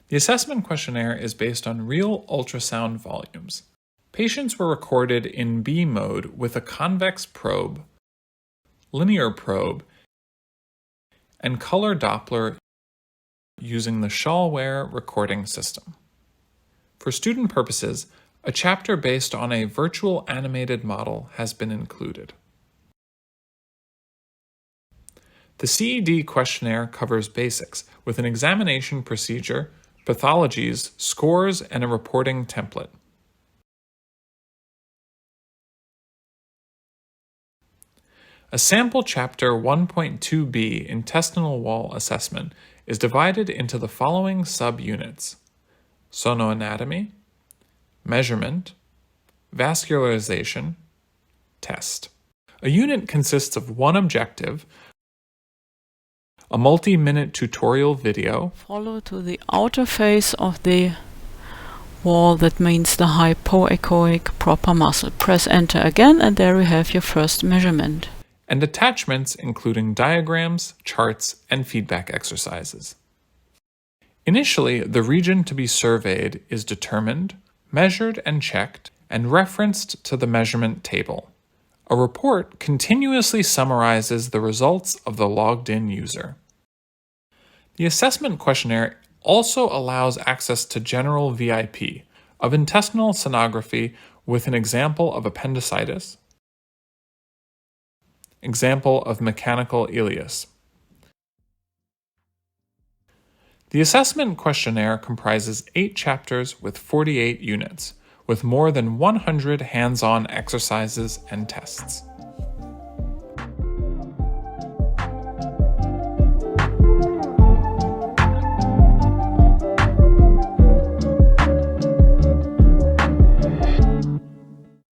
The assessment questionnaire is based on real ultrasound volumes. Patients were recorded in B mode with a convex probe, linear probe, and color Doppler using the Schallware recording system. For student purposes, a chapter based on a virtual animated model has been included. The CED questionnaire covers basics with an examination procedure, pathologies, scores, and a reporting template. A sample chapter 1.2b intestinal wall assessment is divided into the following subunits: sonoanatomy, measurement, vascularization, test. A unit consists of one objective, a multi-minute tutorial video. Follow to the outer face of the wall, that means the hypoechoic proper muscle. Press enter again and there we have your first measurement. And attachments including diagrams, charts, and feedback exercises. Initially, the region to be surveyed is determined, measured and checked, and referenced to the measurement table. A report continuously summarizes the results of the logged-in user. The assessment questionnaire also allows access to general VIP of intestinal sonography with an example of appendicitis, example of mechanical ileus. The assessment questionnaire comprises 8 chapters with 48 units, with more than 100 hands-on exercises and tests.